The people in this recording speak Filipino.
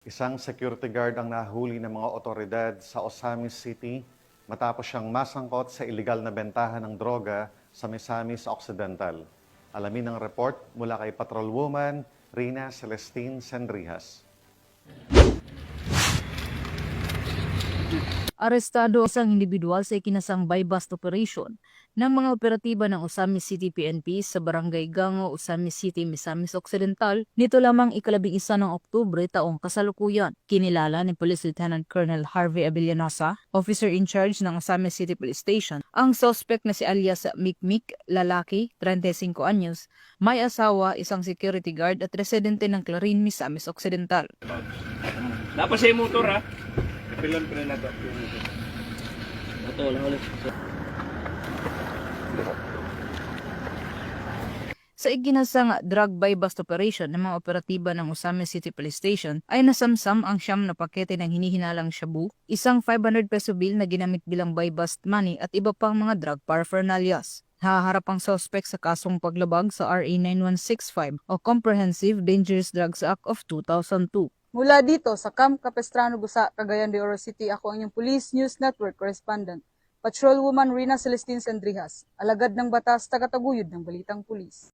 Isang security guard ang nahuli ng mga otoridad sa Osamis City matapos siyang masangkot sa iligal na bentahan ng droga sa Misamis Occidental. Alamin ang report mula kay Patrolwoman Rina Celestine Sendrijas. Arestado isang individual sa ikinasang buy-bust operation ng mga operatiba ng Osamis City PNP sa Barangay Gango, Osamis City, Misamis Occidental nito lamang ika-11 ng Oktubre taong kasalukuyan. Kinilala ni Police Lieutenant Colonel Harvey Avellanosa, officer in charge ng Osamis City Police Station, ang suspect na si alias Mikmik, lalaki, 35 anyos, may asawa, isang security guard at residente ng Clarin, Misamis Occidental. Dapat siya yung motor ha. Pilon na to. Ito lang ulit. Sa iginasang drug buy-bust operation ng mga operatiba ng Osamis City Police Station ay nasamsam ang 9 na pakete ng hinihinalang shabu, isang 500 peso bill na ginamit bilang buy-bust money at iba pang mga drug paraphernalias. Haharap ang suspect sa kasong paglabag sa RA 9165 o Comprehensive Dangerous Drugs Act of 2002. Mula dito sa Camp Capistrano, Busa, Cagayan de Oro City, ako ang inyong Police News Network Correspondent, Patrolwoman Rina Celestine Sendrijas, alagad ng batas, tagataguyod ng Balitang Pulis.